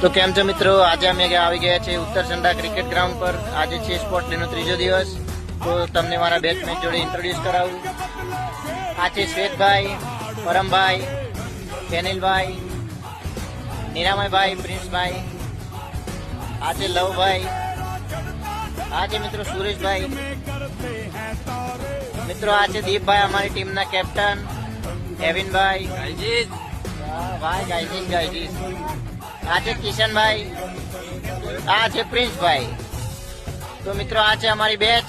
તો કેમ છો મિત્રો, આજે અમે આવી ગયા છે ઉત્તરસંડા ક્રિકેટ ગ્રાઉન્ડ પર. આજે છે સ્પોર્ટ ડે નો ત્રીજો દિવસ. તો તમને મારા બેટ્સમેન જોડે ઇન્ટ્રોડ્યુસ કરાવું. આ છે શ્વેતભાઈ, પરમભાઈ, કેનિલભાઈ, નિરામયભાઈ, પ્રિન્સભાઈ. આ છે લવભાઈ. આ છે મિત્રો સુરેશભાઈ. મિત્રો આ છે દીપભાઈ, અમારી ટીમના કેપ્ટન. કેવિનભાઈ, ભાઈ ગાયજીસ. આ છે કિશનભાઈ. આ છે પ્રિન્સભાઈ. તો મિત્રો આ છે અમારી બેચ.